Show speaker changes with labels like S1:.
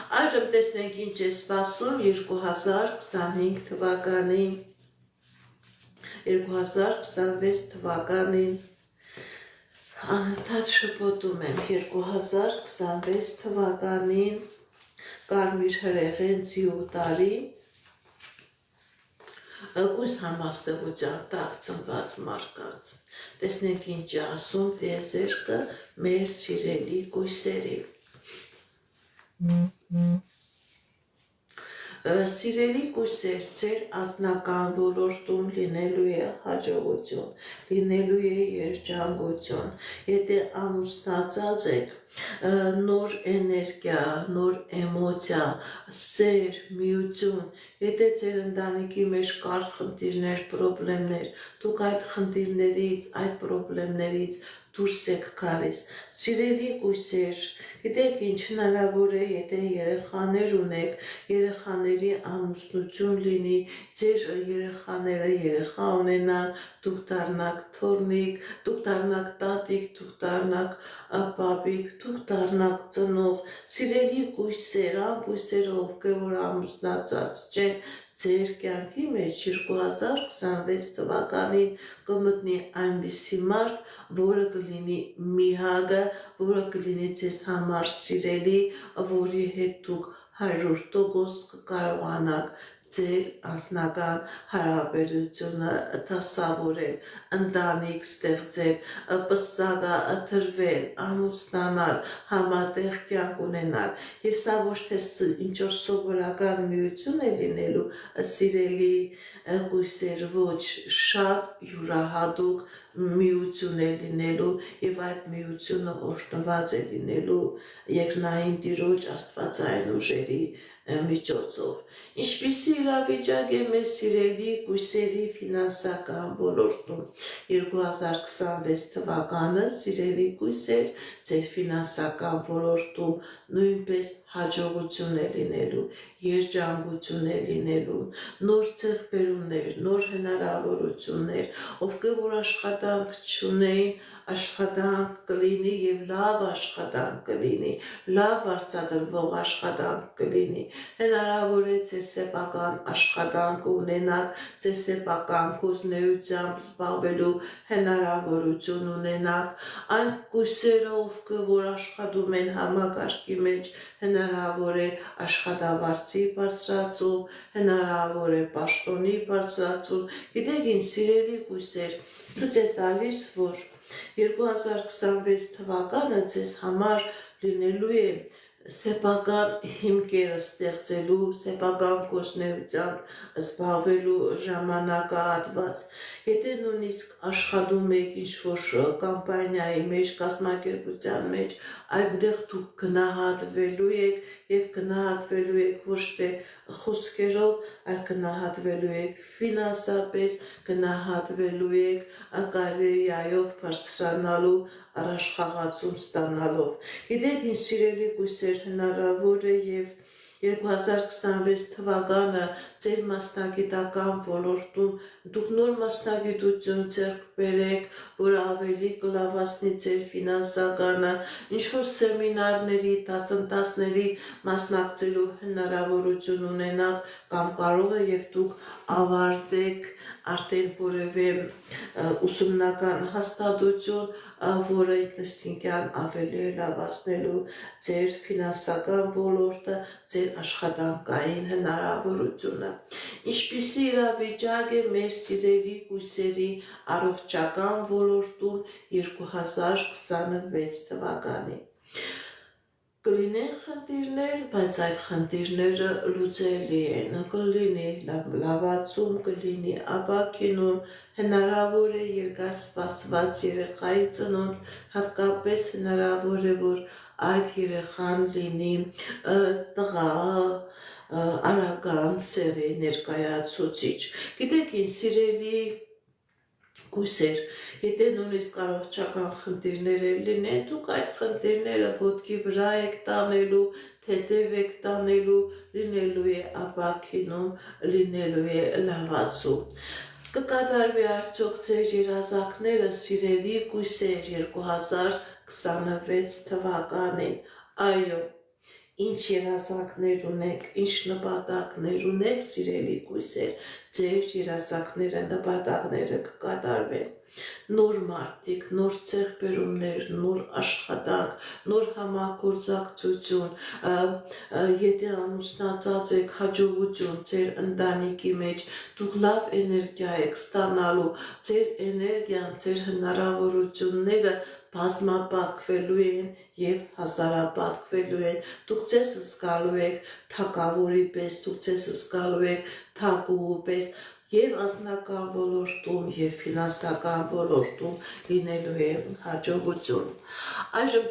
S1: Այժմ տեսնենք ինչ է սպասում 2025 թվականին, 2026 թվականին, անընդհատ շփոթում եմ 2026 թվականին, կարմիր հրեղեն ձիու տարի, կույս համաստեղության տակ ծնված մարդկանց, տեսնենք ինչ է ասում տիեզերքը մեր սիրելի կույսերի։ Սիրելի կույսեր, ձեր անձնական ոլորտում լինելու է հաջողություն, լինելու է երջանկություն, եթե ամուսնացած եք, նոր էներգիա, նոր էմոցիա, սեր, միություն, եթե ձեր ընտանիքի մեջ կար խնդիրներ, պրոբլեմներ, դուք այդ խնդիրներից, այդ պրոբլեմներից դուրս եք գալիս։ Սիրելի կույսեր, գիտեք ինչ հնարավոր է, եթե երեխաներ ունեք, երեխաների ամուսնություն լինի, ձեր երեխաները երեխա ունենան, դուք դառնաք թոռնիկ, դուք դառնաք տատիկ, դուք դառնաք պապիկ, դուք դառնաք ծնող, սիրելի կույսեր, անկույսերը ովքեր որ ամուսնացած չեն, ձեր կյանքի մեջ 2026 թվականին կմտնի այնպիսի մարդ, որը կլինի միհագը, որը կլինի ձեզ համար սիրելի, որի հետ դուք 100% կկարողանաք ձեր անձնական հարաբերությունը դասավորել, ընտանիք ստեղծել, պսակադրվել, ամուսնանալ, համատեղ կյանք ունենալ։ Եվ սա ոչ թե ինչ-որ սովորական միություն է լինելու, սիրելի կույսեր, ոչ, շատ յուրահատուկ միություն է լինելու եւ այդ միությունը օրհնված է լինելու երկնային Տիրոջ աստվածային ուժերի միջոցով։ Ինչպիսի իրավիճակ է մեր սիրելի կույսերի ֆինանսական ոլորտում 2026 թվականը, սիրելի կույսեր, ձեր ֆինանսական ոլորտում նույնպես հաջողություն է լինելու, երջանկություն է լինելու, նոր ձեռքբերումներ, նոր հնարավորություններ, ովքեր որ աշխատանք չունեին, աշխատանք կլինի եւ լավ աշխատանք կլինի, լավ արձադրվող աշխատանք կլինի, հնարավոր է ձեր սեփական աշխատանք ունենաք, ձեր սեփական գործունեությամբ զբաղվելու հնարավորություն ունենաք, այն կույսերը, ովքեր որ աշխատում են համակարգի մեջ, հնարավոր է աշխատավարձի բարձրացում, հնարավոր է պաշտոնի բարձրացում, գիտեք ինչ սիրելի կույսեր, ցույց է տալիս, որ 2026 թվականը ձեզ համար լինելու է սեփական հիմքերը ստեղծելու, սեփական գործունեությամբ զբաղվելու ժամանակահատված։ Եթե նույնիսկ աշխատում եք ինչ-որ կամպանիայի մեջ, կազմակերպության մեջ, այնտեղ դուք գնահատվելու եք եւ գնահատվելու եք ոչ թե խոսքերով, այլ գնահատվելու եք ֆինանսապես, գնահատվելու եք կարիերայով բարձրանալու առաջխաղացում ստանալով։ Գիտեք ինչ սիրելի կույսեր, հնարավոր է եւ 2026 թվականը ձեր մասնագիտական ոլորտում դուք նոր մասնագիտություն ձեռք բերեք, որ ավելի կլավացնի ձեր ֆինանսականը, ինչ-որ սեմինարների, դասընթացների մասնակցելու հնարավորություն ունենաք, կամ կարող է եւ դուք ավարտեք արդեն որևէ ուսումնական հաստատություն, որը ինքնըստինքյան ավելի է լավացնելու ձեր ֆինանսական ոլորտը, ձեր աշխատանքային հնարավորությունը։ Ինչպիսի իրավիճակ է մեր սիրելի կույսերի առողջական ոլորտում 2026 թվականին։ Կլինեն խնդիրներ, բայց այդ խնդիրները լուծելի են, կլինի լավացում, կլինի ապաքինում, հնարավոր է երկար սպասված երեխայի ծնունդ, հատկապես հնարավոր է, որ այդ երեխան լինի տղա, արական սեռի ներկայացուցիչ։ Գիտեք ինչ սիրելի կույսեր, եթե նույնիսկ առողջական խնդիրներ լինեն, դուք այդ խնդիրները ոտքի վրա եք տանելու, թեթև եք տանելու, լինելու է ապաքինում, լինելու է լավացում։ Կկատարվի արդյոք ձեր երազանքները, սիրելի կույսեր, 2026 թվականին։ Այո, ինչ երազանքներ ունեք, ինչ նպատակներ ունեք, սիրելի կույսեր, ձեր երազանքները, նպատակները կկատարվեն։ Նոր մարդիկ, նոր ձեռքբերումներ, նոր աշխատանք, նոր համագործակցություն, եթե ամուսնացած եք, հաջողություն ձեր ընտանիքի մեջ, դուք լավ էներգիա եք ստանալու, ձեր էներգիան, ձեր հնարավորությունները բազմապատկվելու են և հազարապատկվելու են, դուք ձեզ զգալու եք թագավորի պես, դուք ձեզ զգալու եք թագուհու պես և անձնական ոլորտում և ֆինանսական ոլորտում լինելու է հաջողություն։ Այժմ